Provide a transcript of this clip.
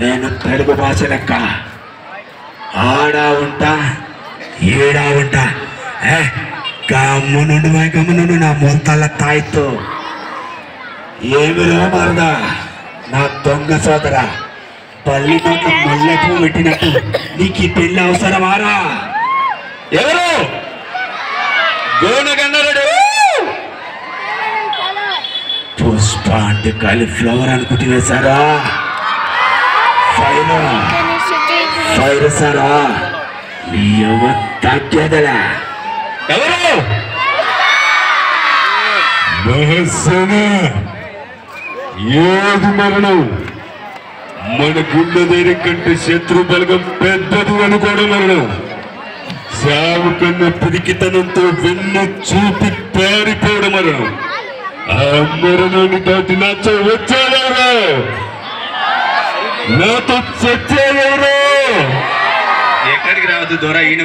నేను తెలుగు భాష లెక్క ఆడా ఉంటా ఏడా ఉంటా. గమ్మునుండు నా మొంతల తాయితో. ఏమిరో మరదా నా దొంగ సోదరా, పల్లి నోట్ల మల్లెపూ పెట్టినట్టు నీకు ఈ పెళ్లి అవసరమారా? ఎవరు గోనగన్నరుడు? పుష్ప అంటే కాలీఫ్లవర్ అనుకుంటే వేశారా? ఫైర్ సారా? తగ్గేదలా? ఎవరు ఏది మరణం? మన గుండె ధైర్యం కంటే శత్రు బలగం పెద్దది అనుకోవడం మరణం. సాగు కన్నా పిరికితనంతో వెన్ను చూపి పారిపోవడం మరణం. ఆ మరణాన్ని దాటి నాతో వచ్చేవారు, నాతో చచ్చేవారు. ఎక్కడికి రావద్దు దొర, ఈయన